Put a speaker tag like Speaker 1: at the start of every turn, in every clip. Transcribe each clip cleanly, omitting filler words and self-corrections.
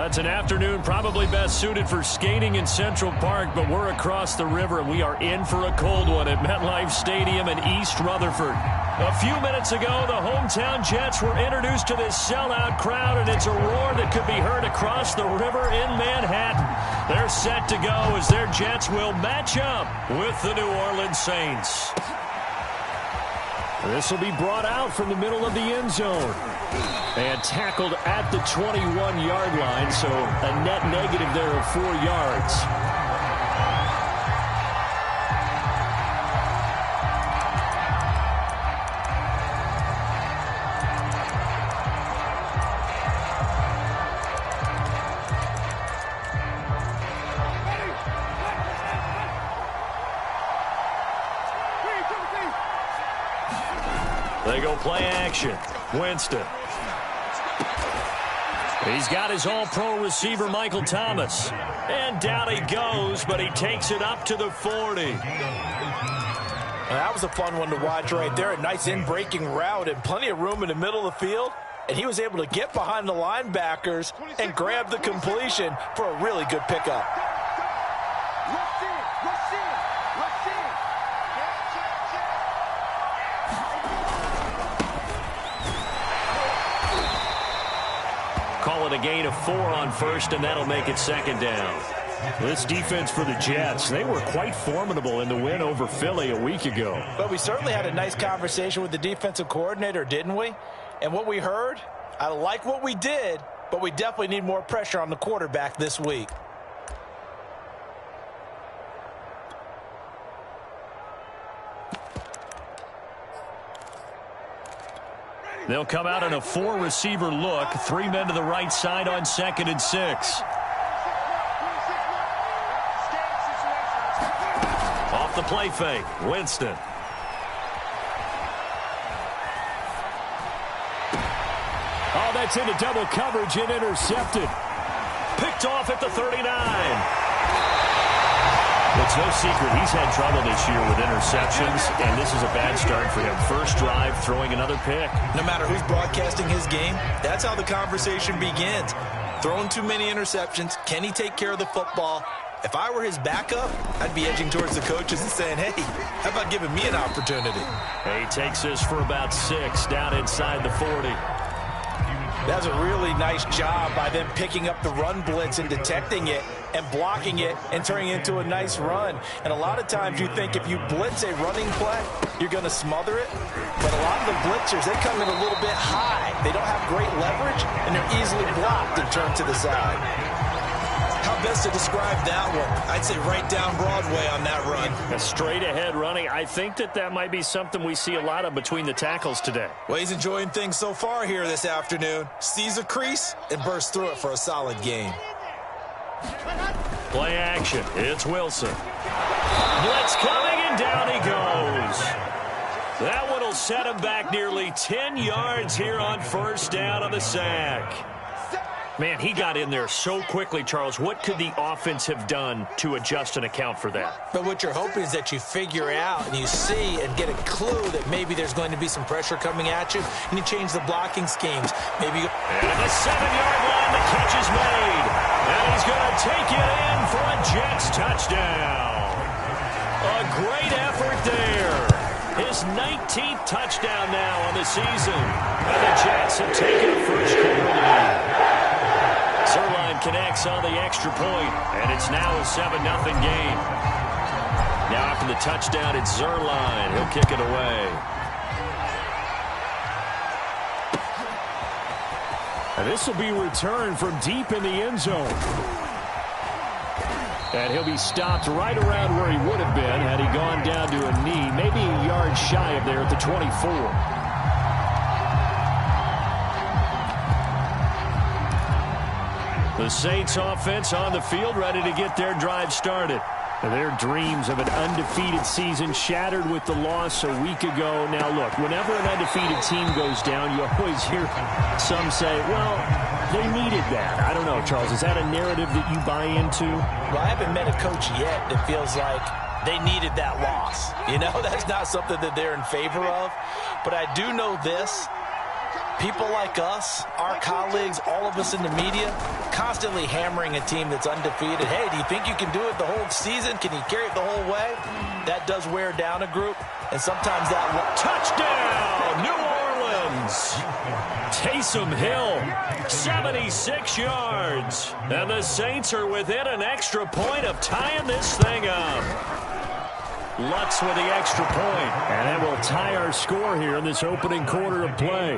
Speaker 1: It's an afternoon probably best suited for skating in Central Park, but we're across the river, and we are in for a cold one at MetLife Stadium in East Rutherford. A few minutes ago, the hometown Jets were introduced to this sellout crowd, and it's a roar that could be heard across the river in Manhattan. They're set to go as their Jets will match up with the New Orleans Saints. This will be brought out from the middle of the end zone and tackled at the 21-yard line, so a net negative there of 4 yards. They go play action. Winston. He's got his all-pro receiver, Michael Thomas. And down he goes, but he takes it up to the 40.
Speaker 2: That was a fun one to watch right there. A nice in-breaking route and plenty of room in the middle of the field. And he was able to get behind the linebackers and grab the completion for a really good pickup.
Speaker 1: Call it a gain of 4 on first, and that'll make it second down. This defense for the Jets, they were quite formidable in the win over Philly a week ago.
Speaker 2: But we certainly had a nice conversation with the defensive coordinator, didn't we? And what we heard, I like what we did, but we definitely need more pressure on the quarterback this week.
Speaker 1: They'll come out in a 4-receiver look. 3 men to the right side on 2nd and 6. Off the play fake, Winston. Oh, that's into double coverage and intercepted. Picked off at the 39. It's no secret he's had trouble this year with interceptions, and this is a bad start for him. First drive, throwing another pick.
Speaker 2: No matter who's broadcasting his game, that's how the conversation begins. Throwing too many interceptions, can he take care of the football? If I were his backup, I'd be edging towards the coaches and saying, hey, how about giving me an opportunity?
Speaker 1: He takes this for about 6 down inside the 40.
Speaker 2: That's a really nice job by them picking up the run blitz and detecting it and blocking it and turning it into a nice run. And a lot of times you think if you blitz a running play, you're going to smother it. But a lot of the blitzers, they come in a little bit high. They don't have great leverage, and they're easily blocked and turned to the side. How best to describe that one? I'd say right down Broadway on that run.
Speaker 1: A straight-ahead running. I think that might be something we see a lot of between the tackles today.
Speaker 2: Well, he's enjoying things so far here this afternoon. Sees a crease and bursts through it for a solid game.
Speaker 1: Play action. It's Wilson. Blitz coming, and down he goes. That one will set him back nearly 10 yards here on first down on the sack. Man, he got in there so quickly, Charles. What could the offense have done to adjust and account for that?
Speaker 2: But what you're hoping is that you figure out and you see and get a clue that maybe there's going to be some pressure coming at you, and you change the blocking schemes. Maybe.
Speaker 1: And at the 7-yard line, the catch is made. And he's going to take it in for a Jets touchdown. A great effort there. His 19th touchdown now on the season. And the Jets have taken a first-quarter lead. Zerline connects on the extra point, and it's now a 7-0 game. Now after the touchdown, it's Zerline. He'll kick it away. And this will be returned from deep in the end zone. And he'll be stopped right around where he would have been had he gone down to a knee, maybe a yard shy of there at the 24. The Saints offense on the field, ready to get their drive started. Their dreams of an undefeated season shattered with the loss a week ago. Now, look, whenever an undefeated team goes down, you always hear some say, well, they needed that. I don't know, Charles. Is that a narrative that you buy into?
Speaker 2: Well, I haven't met a coach yet that feels like they needed that loss. You know, that's not something that they're in favor of. But I do know this. people like us, our colleagues, all of us in the media, constantly hammering a team that's undefeated. Hey, do you think you can do it the whole season? Can you carry it the whole way? That does wear down a group, and sometimes that...
Speaker 1: Touchdown, New Orleans! Taysom Hill, 76 yards. And the Saints are within an extra point of tying this thing up. Lutz with the extra point. And that will tie our score here in this opening quarter of play.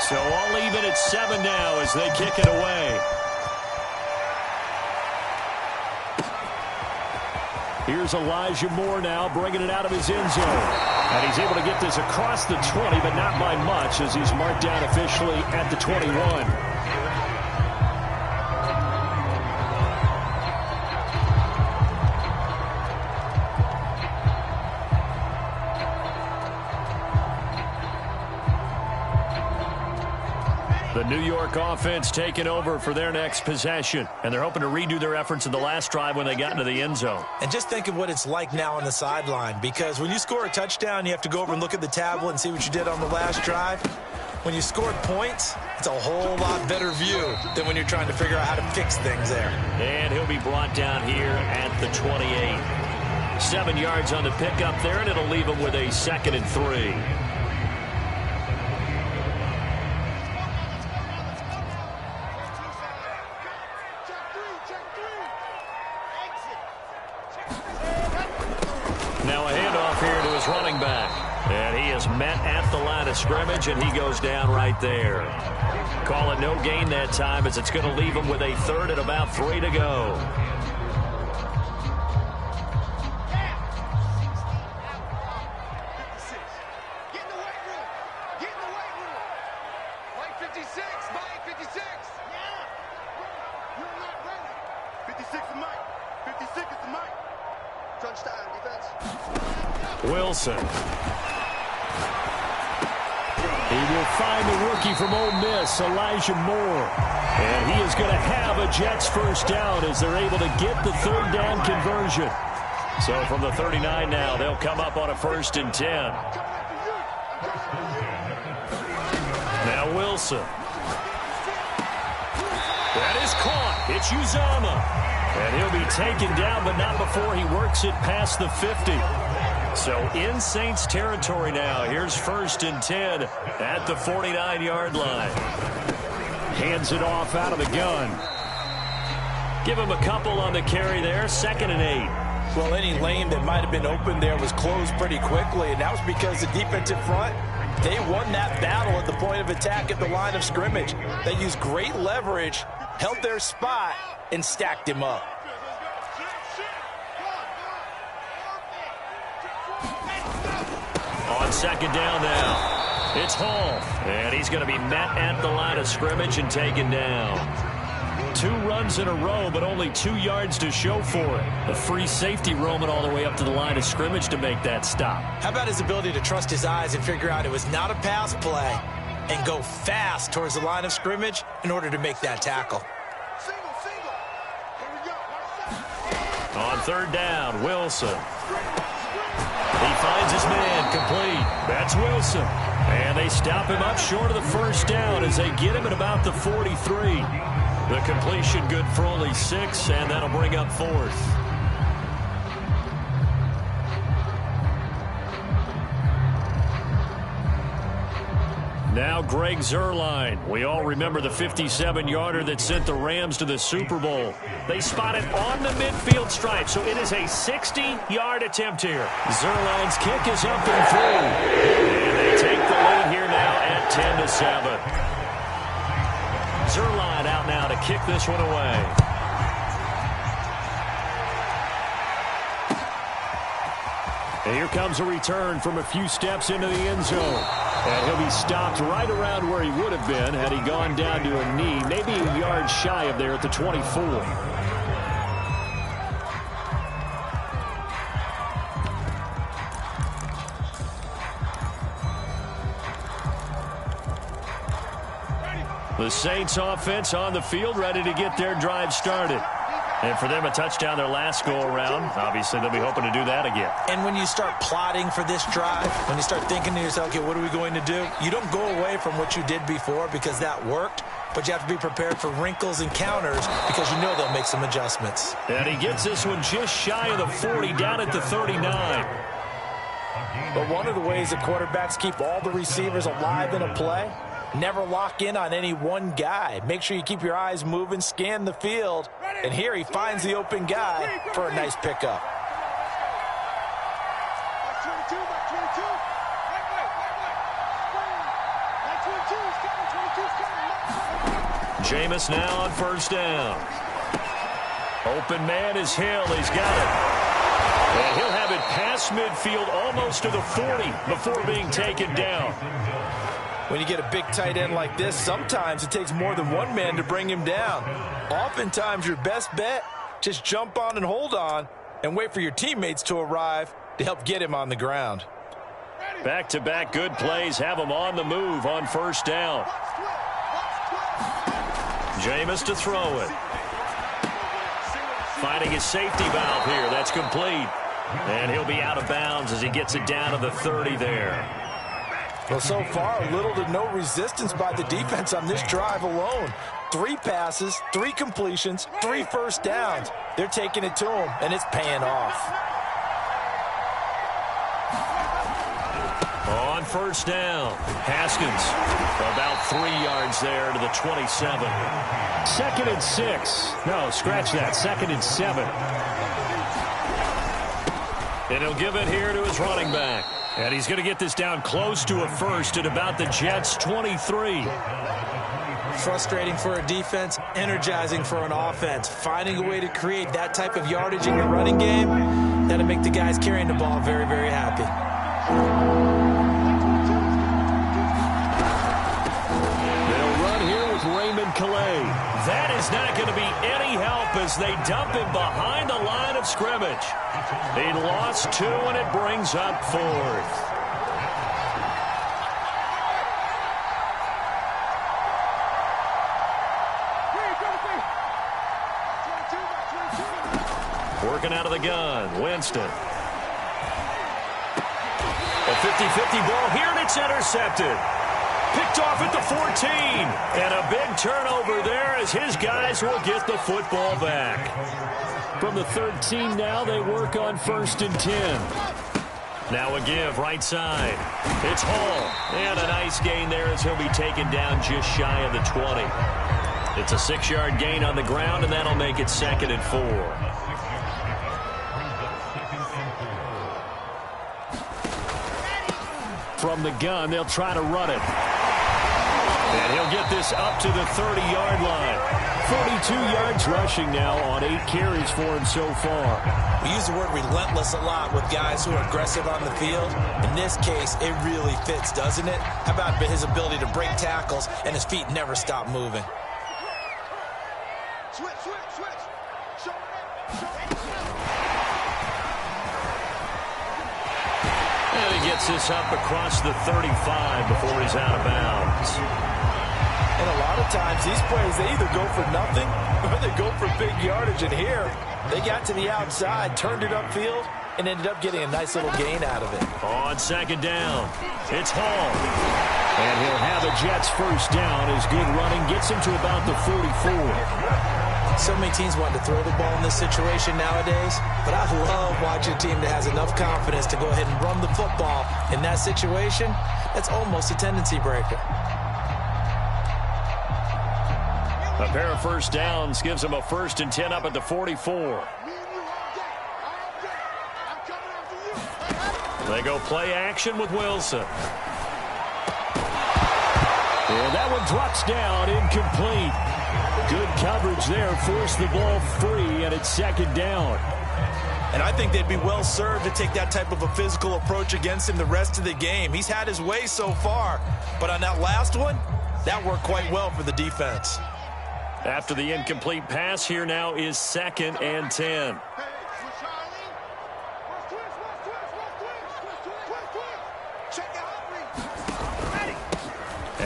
Speaker 1: So all even at 7 now as they kick it away. Here's Elijah Moore now bringing it out of his end zone. And he's able to get this across the 20, but not by much as he's marked down officially at the 21. The New York offense taking over for their next possession. And they're hoping to redo their efforts in the last drive when they got into the end zone.
Speaker 2: And just think of what it's like now on the sideline. Because when you score a touchdown, you have to go over and look at the tablet and see what you did on the last drive. When you scored points, it's a whole lot better view than when you're trying to figure out how to fix things there.
Speaker 1: And he'll be brought down here at the 28. 7 yards on the pickup there, and it'll leave him with a 2nd and 3. Now a handoff here to his running back. And he is met at the line of scrimmage, and he goes down right there. Call it no gain that time as it's going to leave him with a 3rd and about 3 to go. Wilson. He will find the rookie from Ole Miss, Elijah Moore. And he is going to have a Jets first down as they're able to get the 3rd down conversion. So from the 39 now, they'll come up on a 1st and 10. Now Wilson. That is caught. It's Uzomah. And he'll be taken down, but not before he works it past the 50. So in Saints territory now. Here's 1st and 10 at the 49-yard line. Hands it off out of the gun. Give him a couple on the carry there. 2nd and 8.
Speaker 2: Well, any lane that might have been open there was closed pretty quickly, and that was because the defensive front, they won that battle at the point of attack at the line of scrimmage. They used great leverage, held their spot, and stacked him up.
Speaker 1: On 2nd down now, it's Hall, and he's going to be met at the line of scrimmage and taken down. 2 runs in a row, but only 2 yards to show for it. A free safety roaming all the way up to the line of scrimmage to make that stop.
Speaker 2: How about his ability to trust his eyes and figure out it was not a pass play and go fast towards the line of scrimmage in order to make that tackle?
Speaker 1: On 3rd down, Wilson. He finds his man complete. That's Wilson. And they stop him up short of the 1st down as they get him at about the 43. The completion good for only 6, and that'll bring up 4th. Now Greg Zuerlein. We all remember the 57-yarder that sent the Rams to the Super Bowl. They spot it on the midfield stripe, so it is a 60-yard attempt here. Zuerlein's kick is up and through. And they take the lead here now at 10-7. Zuerlein out now to kick this one away. And here comes a return from a few steps into the end zone. And he'll be stopped right around where he would have been had he gone down to a knee, maybe a yard shy of there at the 24. The Saints offense on the field, ready to get their drive started. And for them, a touchdown their last go-around. Obviously, they'll be hoping to do that again.
Speaker 2: And when you start plotting for this drive, when you start thinking to yourself, okay, what are we going to do? You don't go away from what you did before because that worked, but you have to be prepared for wrinkles and counters because you know they'll make some adjustments.
Speaker 1: And he gets this one just shy of the 40, down at the 39.
Speaker 2: But one of the ways that quarterbacks keep all the receivers alive in a play, never lock in on any one guy. Make sure you keep your eyes moving, scan the field. And here he finds the open guy for a nice pickup.
Speaker 1: Jameis now on first down. Open man is Hill. He's got it. And he'll have it past midfield almost to the 40 before being taken down.
Speaker 2: When you get a big tight end like this, sometimes it takes more than one man to bring him down. Oftentimes, your best bet, just jump on and hold on and wait for your teammates to arrive to help get him on the ground.
Speaker 1: Back-to-back good plays have him on the move on first down. Jameis to throw it. Finding his safety valve here. That's complete. And he'll be out of bounds as he gets it down to the 30 there.
Speaker 2: Well, so far, little to no resistance by the defense on this drive alone. 3 passes, 3 completions, 3 first downs. They're taking it to him, and it's paying off.
Speaker 1: On first down, Haskins about 3 yards there to the 27. 2nd and 6. No, scratch that. 2nd and 7. And he'll give it here to his running back. And he's going to get this down close to a first at about the Jets' 23.
Speaker 2: Frustrating for a defense, energizing for an offense. Finding a way to create that type of yardage in the running game, that'll make the guys carrying the ball very, very happy.
Speaker 1: They'll run here with Raymond Calais. That is not going to be any help as they dump him behind the line of scrimmage. He lost 2, and it brings up 4th. Working out of the gun, Winston. A 50-50 ball here, and it's intercepted. Picked off at the 14. And a big turnover there as his guys will get the football back. From the 13 now, they work on 1st and 10. Now a give right side. It's Hall. And a nice gain there as he'll be taken down just shy of the 20. It's a 6-yard gain on the ground, and that'll make it 2nd and 4. From the gun, they'll try to run it. And he'll get this up to the 30-yard line. 42 yards rushing now on 8 carries for him so far.
Speaker 2: We use the word relentless a lot with guys who are aggressive on the field. In this case, it really fits, doesn't it? How about his ability to break tackles and his feet never stop moving? Switch.
Speaker 1: And he gets this up across the 35 before he's out of bounds.
Speaker 2: And a lot of times, these plays, they either go for nothing or they go for big yardage. And here, they got to the outside, turned it upfield, and ended up getting a nice little gain out of it.
Speaker 1: On 2nd down, it's Hall. And he'll have the Jets' first down. His good running gets him to about the 44.
Speaker 2: So many teams want to throw the ball in this situation nowadays, but I love watching a team that has enough confidence to go ahead and run the football. In that situation, that's almost a tendency breaker.
Speaker 1: A pair of first downs gives him a 1st and 10 up at the 44. They go play action with Wilson. And that one drops down, incomplete. Good coverage there, forced the ball free, and it's 2nd down.
Speaker 2: And I think they'd be well served to take that type of a physical approach against him the rest of the game. He's had his way so far, but on that last one, that worked quite well for the defense.
Speaker 1: After the incomplete pass, here now is 2nd and 10.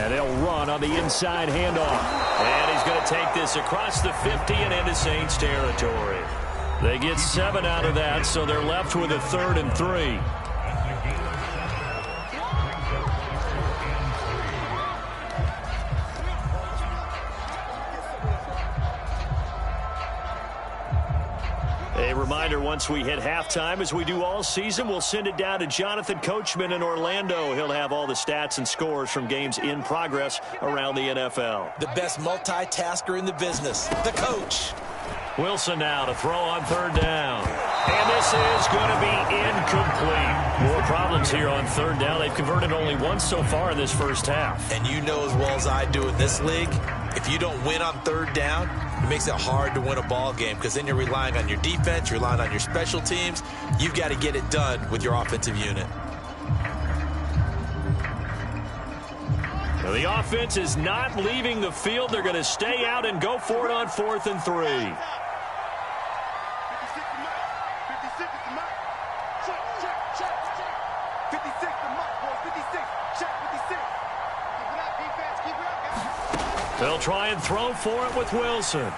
Speaker 1: And they'll run on the inside handoff. And he's going to take this across the 50 and into Saints territory. They get 7 out of that, so they're left with a 3rd and 3. A reminder, once we hit halftime, as we do all season, we'll send it down to Jonathan Coachman in Orlando. He'll have all the stats and scores from games in progress around the NFL.
Speaker 2: The best multitasker in the business, the coach.
Speaker 1: Wilson now to throw on 3rd down. And this is going to be incomplete. More problems here on 3rd down. They've converted only once so far in this first half.
Speaker 2: And you know as well as I do in this league, if you don't win on 3rd down, it makes it hard to win a ball game because then you're relying on your defense, you're relying on your special teams. You've got to get it done with your offensive unit.
Speaker 1: Well, the offense is not leaving the field. They're going to stay out and go for it on 4th and 3. They'll try and throw for it with Wilson. And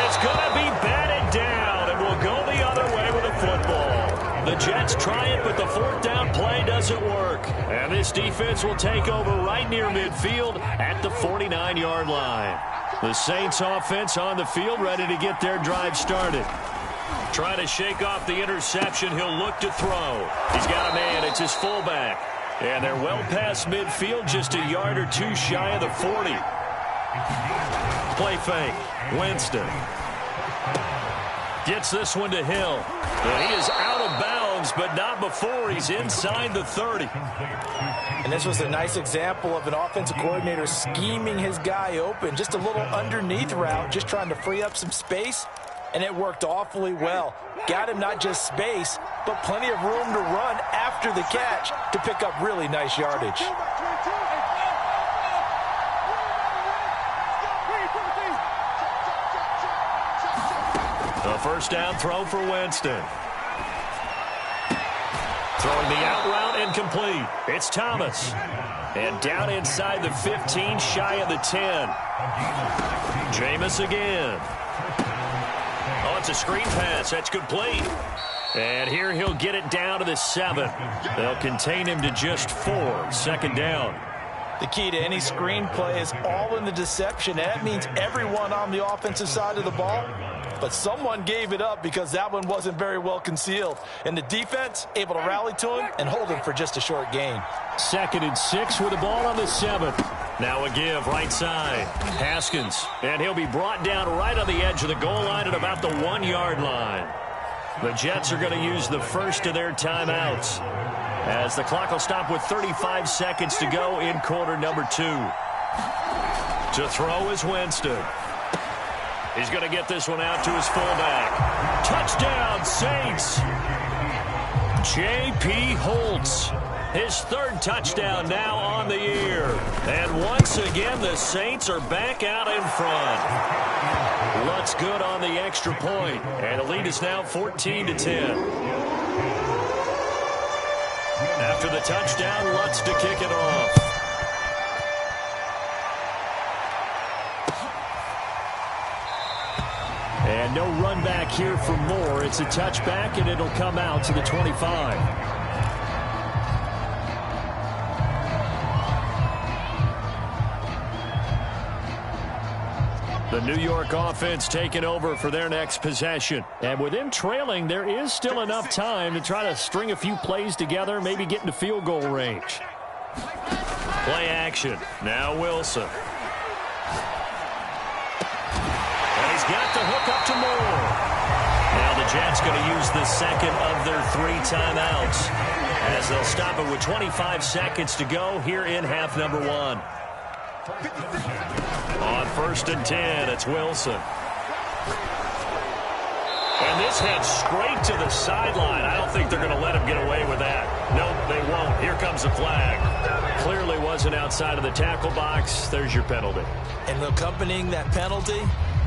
Speaker 1: it's going to be batted down, and will go the other way with the football. The Jets try it, but the 4th down play doesn't work. And this defense will take over right near midfield at the 49-yard line. The Saints offense on the field, ready to get their drive started. Trying to shake off the interception. He'll look to throw. He's got a man. It's his fullback. And they're well past midfield, just a yard or 2 shy of the 40. Play fake. Winston gets this one to Hill. And he is out of bounds, but not before he's inside the 30.
Speaker 2: And this was a nice example of an offensive coordinator scheming his guy open. Just a little underneath route, just trying to free up some space. And it worked awfully well. Got him not just space, but plenty of room to run after the catch to pick up really nice yardage.
Speaker 1: The 1st down throw for Winston. Throwing the out route incomplete. It's Thomas. And down inside the 15, shy of the 10. Jameis again. Oh, it's a screen pass. That's complete. And here he'll get it down to the 7. They'll contain him to just 4. 2nd down.
Speaker 2: The key to any screenplay is all in the deception. That means everyone on the offensive side of the ball. But someone gave it up because that one wasn't very well concealed. And the defense able to rally to him and hold him for just a short gain.
Speaker 1: 2nd and 6 with the ball on the 7. Now a give right side. Haskins. And he'll be brought down right on the edge of the goal line at about the 1-yard line. The Jets are going to use the first of their timeouts, as the clock will stop with 35 seconds to go in quarter number 2. To throw is Winston. He's going to get this one out to his fullback. Touchdown, Saints! J.P. Holtz. His 3rd touchdown now on the year. And once again, the Saints are back out in front. Lutz good on the extra point. And the lead is now 14-10. After the touchdown, Lutz to kick it off. And no run back here for Moore. It's a touchback, and it'll come out to the 25. The New York offense taking over for their next possession. And with them trailing, there is still enough time to try to string a few plays together, maybe get into field goal range. Play action. Now Wilson. And he's got the hook up to Moore. Now the Jets going to use the 2nd of their 3 timeouts, as they'll stop it with 25 seconds to go here in half number 1. On 1st and 10, it's Wilson. And this heads straight to the sideline. I don't think they're going to let him get away with that. Nope, they won't. Here comes the flag. Clearly wasn't outside of the tackle box. There's your penalty.
Speaker 2: And accompanying that penalty,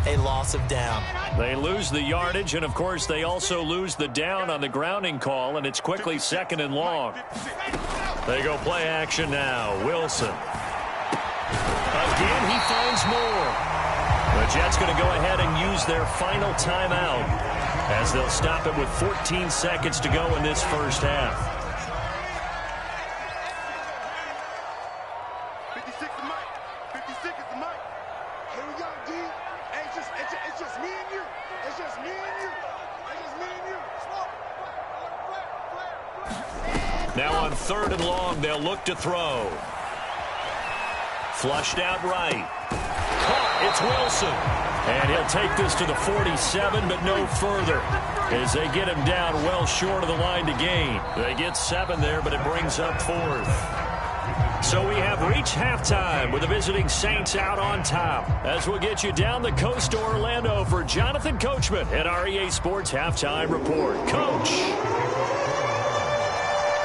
Speaker 2: a loss of down.
Speaker 1: They lose the yardage, and, of course, they also lose the down on the grounding call, and it's quickly 2nd and long. They go play action now. Wilson. Again, he finds more. The Jets going to go ahead and use their final timeout as they'll stop it with 14 seconds to go in this first half.
Speaker 3: 56 the mic. 56 is the mic. Here we go, D. Hey, it's just me and you. It's just me and you. It's just me and you.
Speaker 1: Now on 3rd and long, they'll look to throw. Flushed out right. Caught. It's Wilson. And he'll take this to the 47, but no further, as they get him down well short of the line to gain. They get 7 there, but it brings up 4th. So we have reached halftime with the visiting Saints out on top. As we'll get you down the coast to Orlando for Jonathan Coachman at our EA Sports Halftime Report. Coach.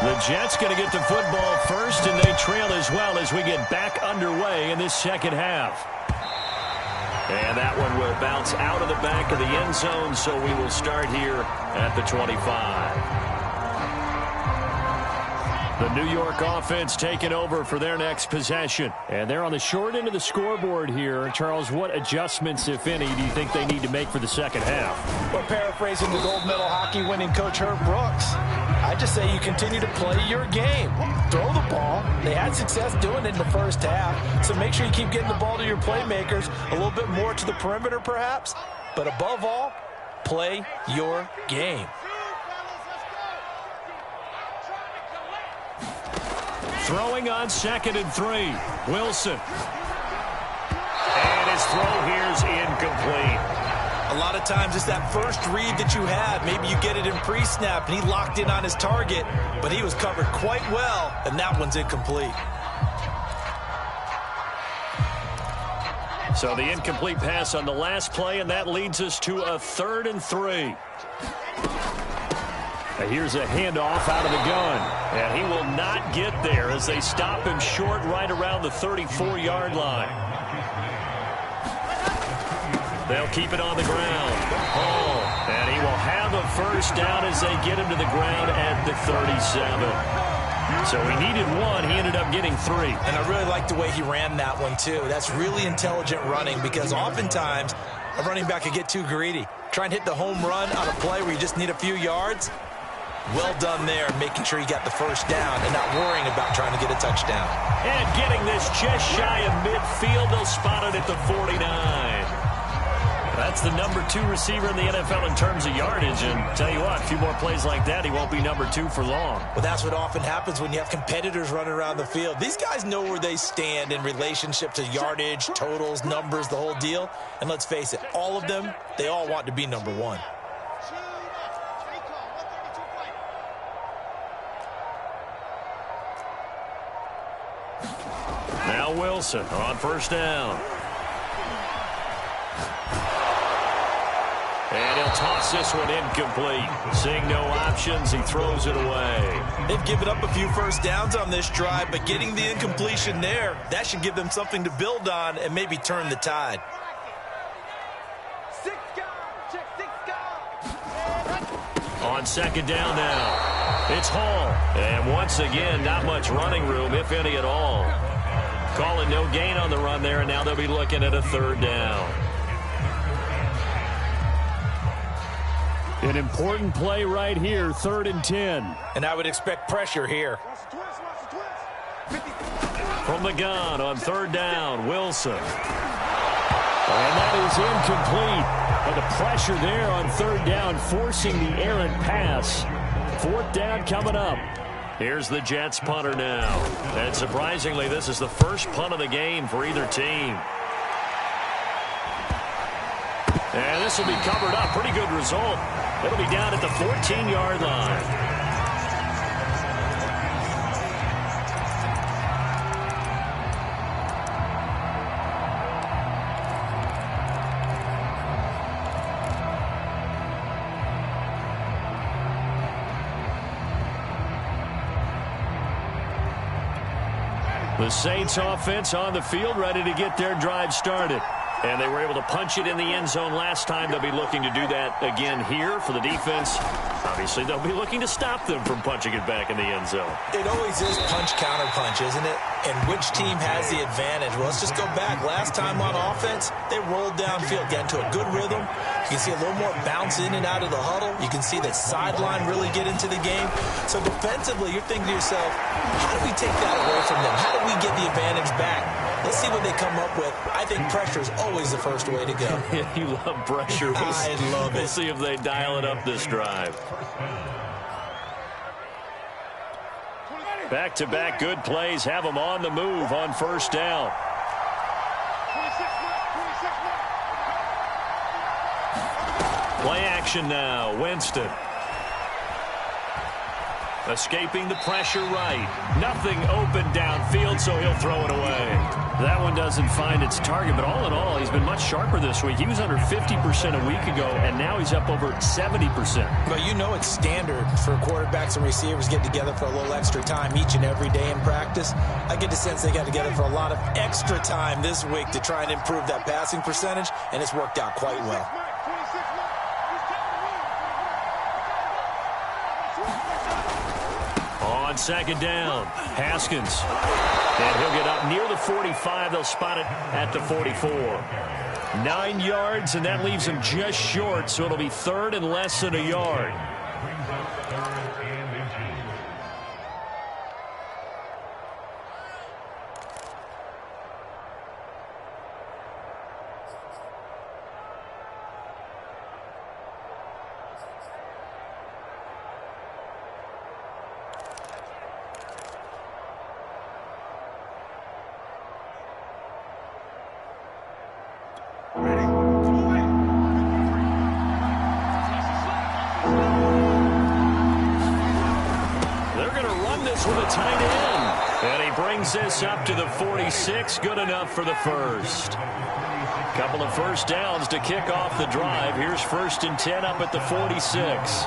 Speaker 1: The Jets going to get the football first, and they trail as well as we get back underway in this second half. And that one will bounce out of the back of the end zone, so we will start here at the 25. The New York offense taking over for their next possession. And they're on the short end of the scoreboard here. Charles, what adjustments, if any, do you think they need to make for the second half?
Speaker 2: Well, paraphrasing the gold medal hockey winning coach Herb Brooks, I just say you continue to play your game. Throw the ball. They had success doing it in the first half. So make sure you keep getting the ball to your playmakers, a little bit more to the perimeter perhaps. But above all, play your game.
Speaker 1: Throwing on 2nd and 3. Wilson. And his throw here's incomplete.
Speaker 2: A lot of times it's that first read that you have. Maybe you get it in pre-snap, and he locked in on his target, but he was covered quite well, and that one's incomplete.
Speaker 1: So the incomplete pass on the last play, and that leads us to a 3rd and 3. Here's a handoff out of the gun, and he will not get there as they stop him short right around the 34-yard line. They'll keep it on the ground. Hall, and he will have a first down as they get him to the ground at the 37. So he needed 1. He ended up getting 3.
Speaker 2: And I really like the way he ran that one, too. That's really intelligent running because oftentimes a running back can get too greedy. Try and hit the home run on a play where you just need a few yards. Well done there, making sure you got the first down and not worrying about trying to get a touchdown.
Speaker 1: And getting this just shy of midfield, they'll spot it at the 49. That's the number 2 receiver in the NFL in terms of yardage. And tell you what, a few more plays like that, he won't be number 2 for long.
Speaker 2: Well, that's what often happens when you have competitors running around the field. These guys know where they stand in relationship to yardage, totals, numbers, the whole deal. And let's face it, all of them, they all want to be number 1.
Speaker 1: Now Wilson on first down. And he'll toss this one incomplete. Seeing no options, he throws it away.
Speaker 2: They've given up a few first downs on this drive, but getting the incompletion there, that should give them something to build on and maybe turn the tide.
Speaker 1: On 2nd down now, it's Hall. And once again, not much running room, if any at all. Calling no gain on the run there, and now they'll be looking at a 3rd down. An important play right here, 3rd and 10.
Speaker 2: And I would expect pressure here.
Speaker 1: From the gun on 3rd down, Wilson. And that is incomplete. But the pressure there on 3rd down, forcing the errant pass. 4th down coming up. Here's the Jets punter now. And surprisingly, this is the first punt of the game for either team. And this will be covered up. Pretty good result. It'll be down at the 14-yard line. The Saints offense on the field, ready to get their drive started. And they were able to punch it in the end zone last time. They'll be looking to do that again here for the defense. obviously they'll be looking to stop them from punching it back in the end zone.
Speaker 2: It always is punch-counter-punch, isn't it? And which team has the advantage? Well, let's just go back. Last time on offense, they rolled downfield, got into a good rhythm. You can see a little more bounce in and out of the huddle. You can see the sideline really get into the game. So defensively, you're thinking to yourself, how do we take that away from them? How do we get the advantage back? Let's see what they come up with. I think pressure is always the first way to go.
Speaker 1: You love pressure.
Speaker 2: I love it.
Speaker 1: We'll see if they dial it up this drive. Back-to-back good plays have them on the move on first down. Play action now. Winston. Escaping the pressure right. Nothing open downfield, so he'll throw it away. That one doesn't find its target, but all in all, he's been much sharper this week. He was under 50% a week ago, and now he's up over 70%.
Speaker 2: But you know it's standard for quarterbacks and receivers getting together for a little extra time each and every day in practice. I get the sense they got together for a lot of extra time this week to try and improve that passing percentage, and it's worked out quite well.
Speaker 1: On second down, Haskins. And he'll get up near the 45. They'll spot it at the 44. 9 yards, and that leaves him just short, so it'll be third and less than a yard. With a tight end. And he brings this up to the 46. Good enough for the first. Couple of first downs to kick off the drive. Here's 1st and 10 up at the 46.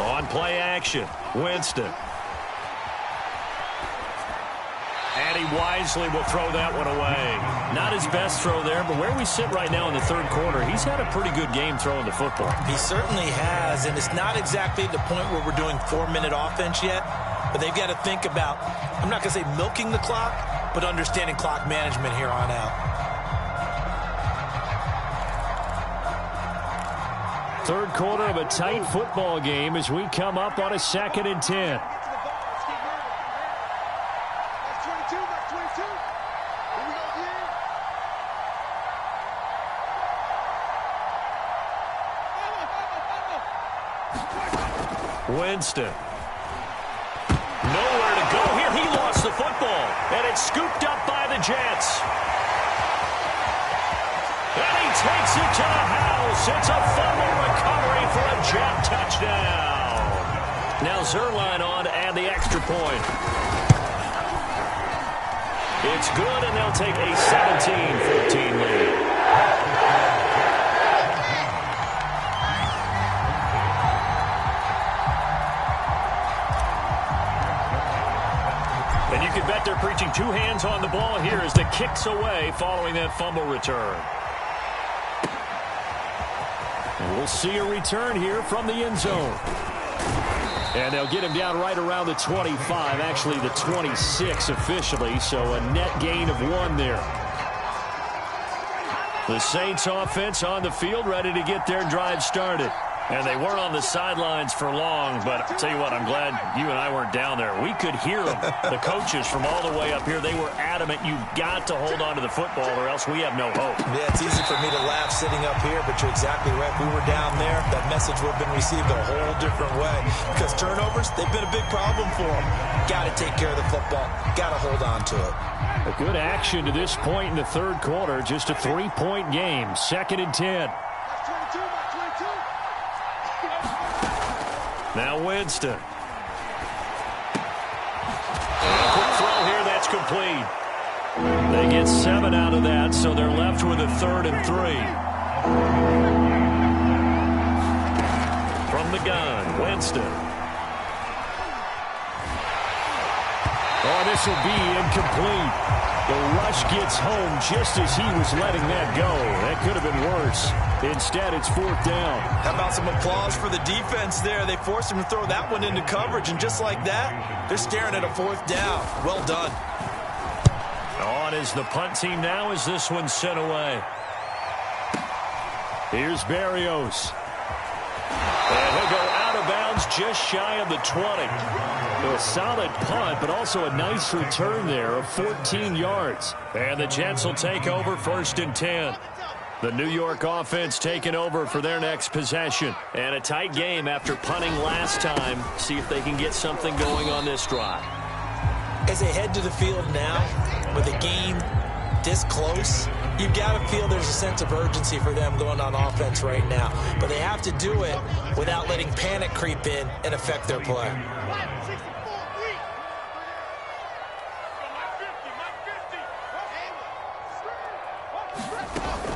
Speaker 1: On play action, Winston. And he wisely will throw that one away. Not his best throw there, but where we sit right now in the third quarter, he's had a pretty good game throwing the football. He
Speaker 2: certainly has, and it's not exactly the point where we're doing 4-minute offense yet, but they've got to think about, I'm not going to say milking the clock, but understanding clock management here on out.
Speaker 1: Third quarter of a tight football game as we come up on a 2nd and 10. Winston. Nowhere to go here. He lost the football. And it's scooped up by the Jets. And he takes it to the house. It's a fumble recovery for a Jet touchdown. Now Zerline on to add the extra point. It's good, and they'll take a 17-14 lead. And you can bet they're preaching 2 hands on the ball here as the kick's away following that fumble return. And we'll see a return here from the end zone. And they'll get him down right around the 25, actually the 26 officially, so a net gain of 1 there. The Saints offense on the field ready to get their drive started. And they weren't on the sidelines for long, but I'll tell you what, I'm glad you and I weren't down there. We could hear them, the coaches from all the way up here. They were adamant, you've got to hold on to the football or else we have no hope.
Speaker 2: Yeah, it's easy for me to laugh sitting up here, but you're exactly right. If we were down there, that message would have been received a whole different way. Because turnovers, they've been a big problem for them. Got to take care of the football. Got to hold on to it.
Speaker 1: A good action to this point in the third quarter. Just a 3-point game. 2nd and 10. Now Winston. And a quick throw here, that's complete. They get 7 out of that, so they're left with a 3rd and 3. From the gun, Winston. Oh, this will be incomplete. The rush gets home just as he was letting that go. That could have been worse. Instead, it's 4th down.
Speaker 2: How about some applause for the defense there? They forced him to throw that one into coverage, and just like that, they're staring at a 4th down. Well done.
Speaker 1: On is the punt team now as this one's sent away. Here's Berrios. And he'll go out of bounds just shy of the 20. A solid punt, but also a nice return there of 14 yards. And the Jets will take over 1st and 10. The New York offense taking over for their next possession. And a tight game after punting last time. See if they can get something going on this drive.
Speaker 2: As they head to the field now, with a game this close, you've got to feel there's a sense of urgency for them going on offense right now. But they have to do it without letting panic creep in and affect their play.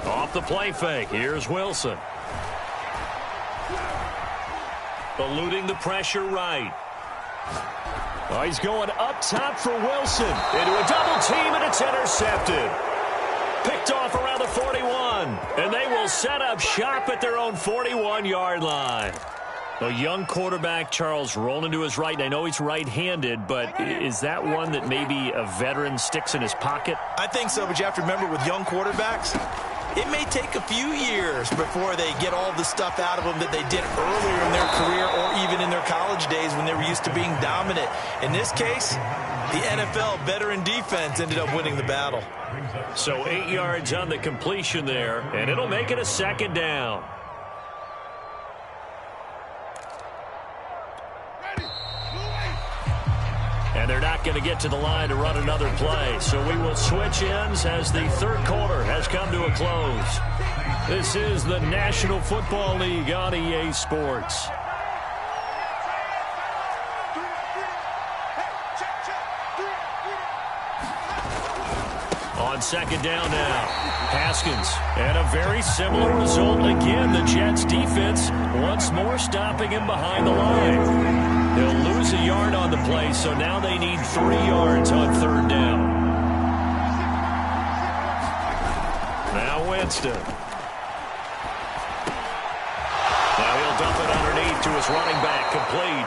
Speaker 1: Off the play fake, here's Wilson. Eluding the pressure right. Oh, he's going up top for Wilson. Into a double team, and it's intercepted. Picked off around the 41. And they will set up shop at their own 41-yard line. A young quarterback, Charles, rolling to his right. And I know he's right-handed, but is that one that maybe a veteran sticks in his pocket?
Speaker 2: I think so, but you have to remember with young quarterbacks, it may take a few years before they get all the stuff out of them that they did earlier in their career or even in their college days when they were used to being dominant. In this case, the NFL veteran defense ended up winning the battle.
Speaker 1: So 8 yards on the completion there, and it'll make it a 2nd down. And they're not going to get to the line to run another play. So we will switch ends as the 3rd quarter has come to a close. This is the National Football League on EA Sports. On 2nd down now, Haskins. And a very similar result again. The Jets defense once more stopping him behind the line. They'll lose a yard on the play, so now they need 3 yards on 3rd down. Now Winston. Now he'll dump it underneath to his running back, complete.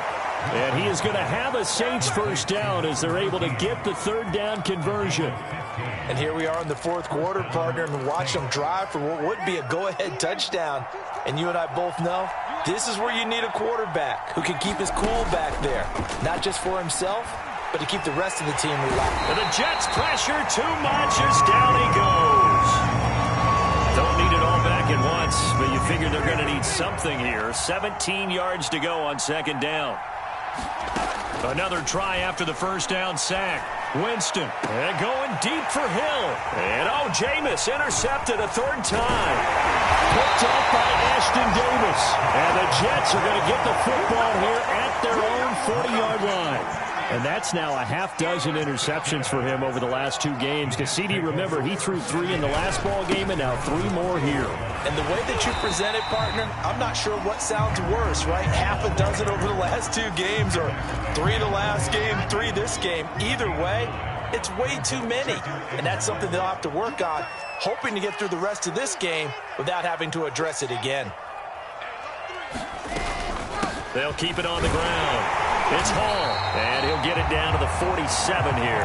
Speaker 1: And he is going to have a Saints 1st down as they're able to get the 3rd down conversion.
Speaker 2: And here we are in the 4th quarter, partner, and watch them drive for what would be a go-ahead touchdown. And you and I both know this is where you need a quarterback who can keep his cool back there, not just for himself, but to keep the rest of the team relaxed.
Speaker 1: And the Jets pressure too much as down he goes. Don't need it all back at once, but you figure they're going to need something here. 17 yards to go on 2nd down. Another try after the 1st down sack. Winston, and going deep for Hill. And Jameis intercepted a 3rd time. Picked off by Ashton Davis. And the Jets are going to get the football here at their own 40-yard line. And that's now a half dozen interceptions for him over the last 2 games. Because CD, remember, he threw 3 in the last ball game and now 3 more here.
Speaker 2: And the way that you present it, partner, I'm not sure what sounds worse, right? Half a dozen over the last 2 games or 3 the last game, 3 this game. Either way, it's way too many. And that's something they'll have to work on, hoping to get through the rest of this game without having to address it again.
Speaker 1: They'll keep it on the ground. It's Hall, and he'll get it down to the 47 here.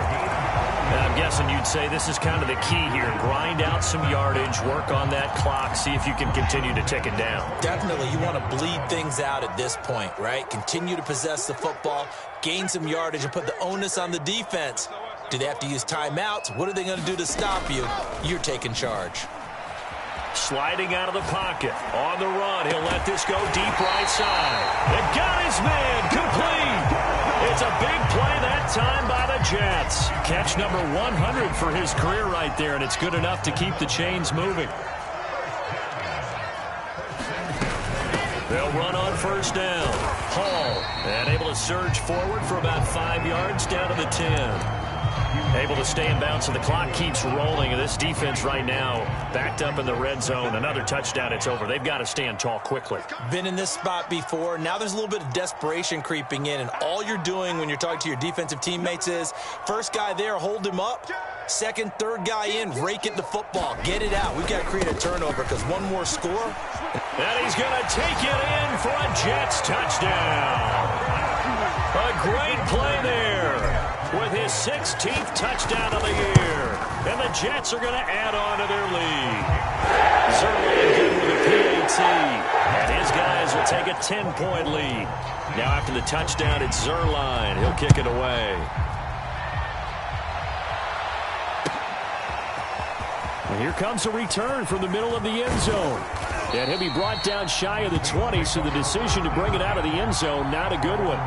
Speaker 1: And I'm guessing you'd say this is kind of the key here. Grind out some yardage, work on that clock, see if you can continue to tick it down.
Speaker 2: Definitely, you want to bleed things out at this point, right? Continue to possess the football, gain some yardage, and put the onus on the defense. Do they have to use timeouts? What are they going to do to stop you? You're taking charge.
Speaker 1: Sliding out of the pocket. On the run, he'll let this go deep right side. And got his man complete. It's a big play that time by the Jets. Catch number 100 for his career right there, and it's good enough to keep the chains moving. They'll run on 1st down. Hall, and able to surge forward for about 5 yards down to the 10. Able to stay in bounds, so the clock keeps rolling. And this defense right now backed up in the red zone. Another touchdown, it's over. They've got to stand tall quickly.
Speaker 2: Been in this spot before. Now there's a little bit of desperation creeping in, and all you're doing when you're talking to your defensive teammates is, first guy there, hold him up. Second, third guy in, rake at the football. Get it out. We've got to create a turnover because one more score.
Speaker 1: And he's going to take it in for a Jets touchdown. A great play there with his 16th touchdown of the year. And the Jets are going to add on to their lead. Zerline good with a PAT. And his guys will take a 10-point lead. Now after the touchdown, it's Zerline. He'll kick it away. And here comes a return from the middle of the end zone. And he'll be brought down shy of the 20, so the decision to bring it out of the end zone, not a good one.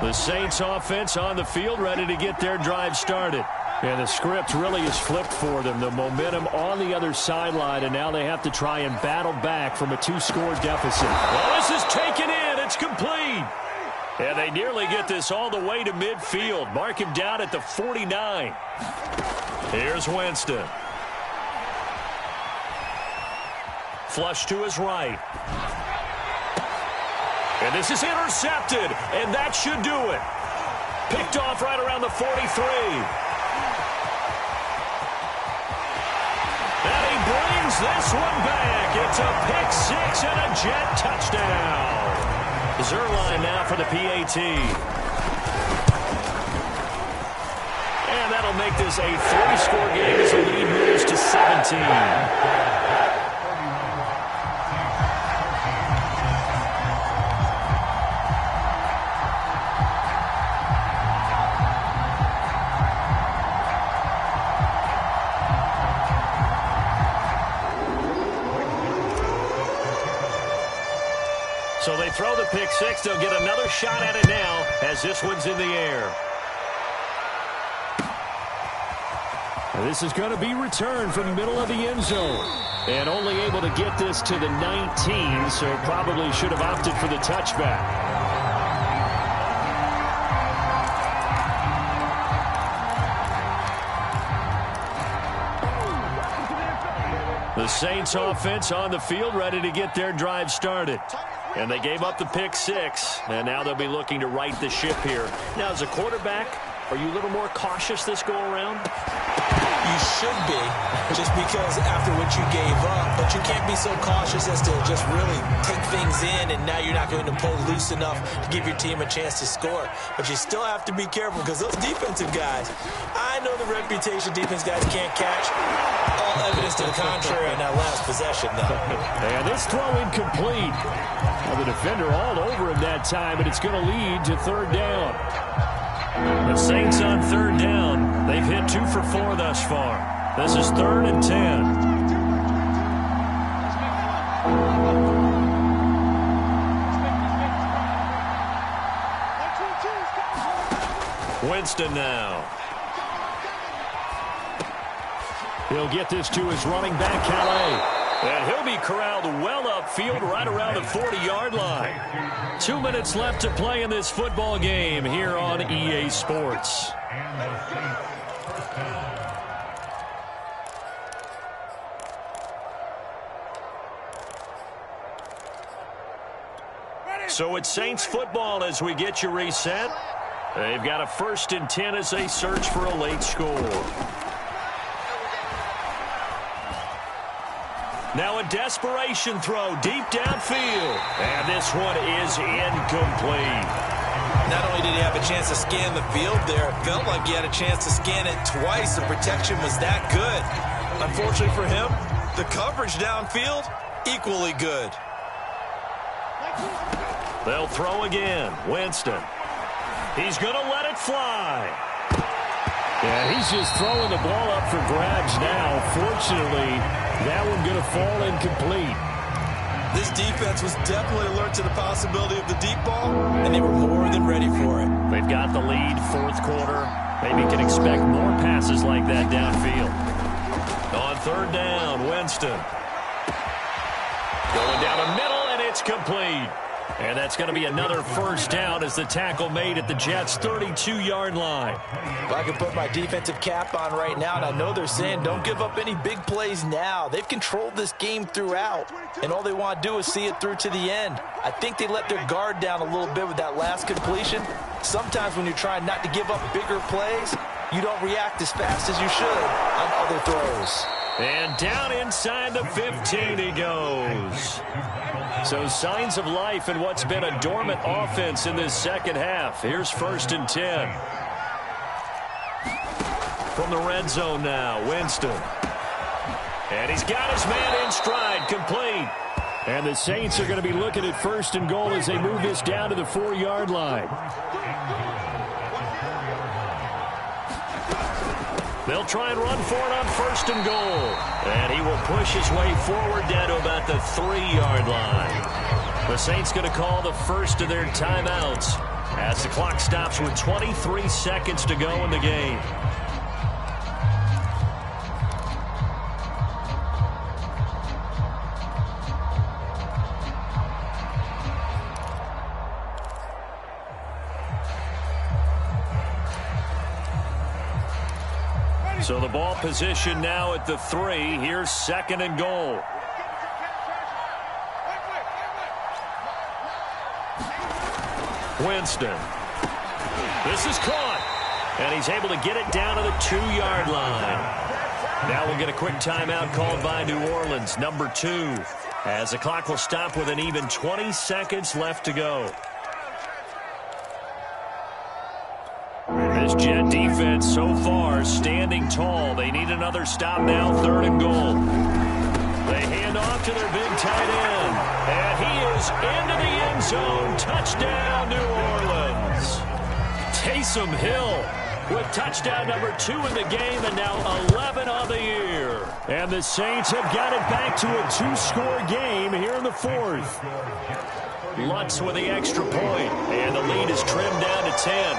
Speaker 1: The Saints offense on the field, ready to get their drive started. And the script really is flipped for them. The momentum on the other sideline, and now they have to try and battle back from a 2-score deficit. Well, this is taken in. It's complete. And they nearly get this all the way to midfield. Mark him down at the 49. Here's Winston. Flush to his right. And this is intercepted, and that should do it. Picked off right around the 43. And he brings this one back. It's a pick six and a Jet touchdown. Zerline now for the PAT. And that'll make this a 3-score game as the lead moves to 17. So they throw the pick six. They'll get another shot at it now as this one's in the air. And this is going to be returned from the middle of the end zone. And only able to get this to the 19, so probably should have opted for the touchback. The Saints offense on the field, ready to get their drive started. And they gave up the pick six, and now they'll be looking to right the ship here. Now, as a quarterback, are you a little more cautious this go-around?
Speaker 2: You should be, just because after what you gave up, but you can't be so cautious as to just really take things in, and now you're not going to pull loose enough to give your team a chance to score. But you still have to be careful because those defensive guys, I know the reputation defense guys can't catch. All evidence to the contrary in that last possession, though.
Speaker 1: And this throw incomplete. Well, the defender all over him that time, and it's going to lead to third down. The Saints on third down. They've hit 2 for 4 thus far. This is 3rd and 10. Winston now. He'll get this to his running back, Calais. And he'll be corralled well upfield right around the 40-yard line. 2 minutes left to play in this football game here on EA Sports. So it's Saints football as we get you reset. They've got a 1st and 10 as they search for a late score. Now a desperation throw deep downfield. And this one is incomplete.
Speaker 2: Not only did he have a chance to scan the field there, it felt like he had a chance to scan it twice. The protection was that good. Unfortunately for him, the coverage downfield, equally good.
Speaker 1: They'll throw again. Winston. He's going to let it fly. Yeah, he's just throwing the ball up for grabs now. Fortunately, that one going to fall incomplete.
Speaker 2: This defense was definitely alert to the possibility of the deep ball, and they were more than ready for it.
Speaker 1: They've got the lead, 4th quarter. Maybe can expect more passes like that downfield. On third down, Winston. Going down the middle, and it's complete. And that's going to be another first down as the tackle made at the Jets' 32-yard line.
Speaker 2: If I could put my defensive cap on right now, and I know they're saying don't give up any big plays now. They've controlled this game throughout, and all they want to do is see it through to the end. I think they let their guard down a little bit with that last completion. Sometimes when you're trying not to give up bigger plays, you don't react as fast as you should on other throws.
Speaker 1: And down inside the 15 he goes. So signs of life in what's been a dormant offense in this second half. Here's 1st and 10. From the red zone now, Winston. And he's got his man in stride, complete. And the Saints are going to be looking at 1st and goal as they move this down to the 4-yard line. They'll try and run for it on 1st and goal. And he will push his way forward down to about the 3-yard line. The Saints going to call the first of their timeouts as the clock stops with 23 seconds to go in the game. So the ball position now at the 3. Here's 2nd and goal. Winston. This is caught. And he's able to get it down to the 2-yard line. Now we'll get a quick timeout called by New Orleans, number 2. As the clock will stop with an even 20 seconds left to go. This Jet defense so far standing tall. They need another stop now, 3rd and goal. They hand off to their big tight end. And he is into the end zone. Touchdown, New Orleans. Taysom Hill with touchdown number 2 in the game and now 11 on the year. And the Saints have got it back to a 2-score game here in the 4th. Lutz with the extra point. And the lead is trimmed down to 10.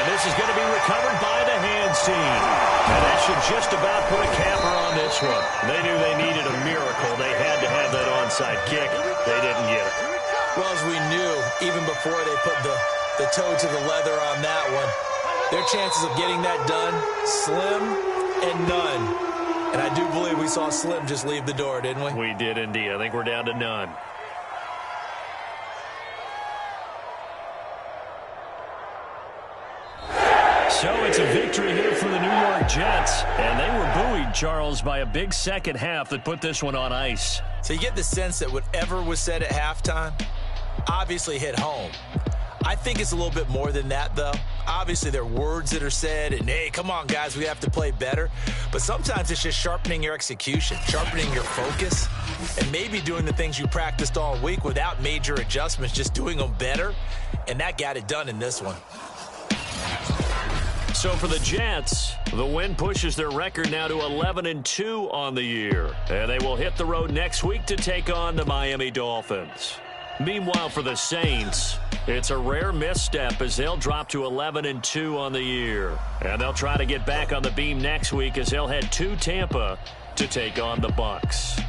Speaker 1: This is going to be recovered by the hands team. And that should just about put a capper on this one. They knew they needed a miracle. They had to have that onside kick. They didn't get it.
Speaker 2: Well, as we knew, even before they put the toe to the leather on that one, their chances of getting that done, slim and none. And I do believe we saw Slim just leave the door, didn't we?
Speaker 1: We did indeed. I think we're down to none. So it's a victory here for the New York Jets. And they were buoyed, Charles, by a big second half that put this one on ice.
Speaker 2: So you get the sense that whatever was said at halftime obviously hit home. I think it's a little bit more than that, though. Obviously, there are words that are said, and, hey, come on, guys, we have to play better. But sometimes it's just sharpening your execution, sharpening your focus, and maybe doing the things you practiced all week without major adjustments, just doing them better. And that got it done in this one.
Speaker 1: So for the Jets, the win pushes their record now to 11-2 on the year. And they will hit the road next week to take on the Miami Dolphins. Meanwhile, for the Saints, it's a rare misstep as they'll drop to 11-2 on the year. And they'll try to get back on the beam next week as they'll head to Tampa to take on the Bucs.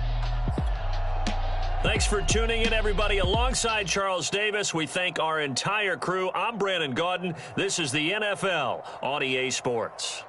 Speaker 1: Thanks for tuning in, everybody. Alongside Charles Davis, we thank our entire crew. I'm Brandon Gaudin. This is the NFL on EA Sports.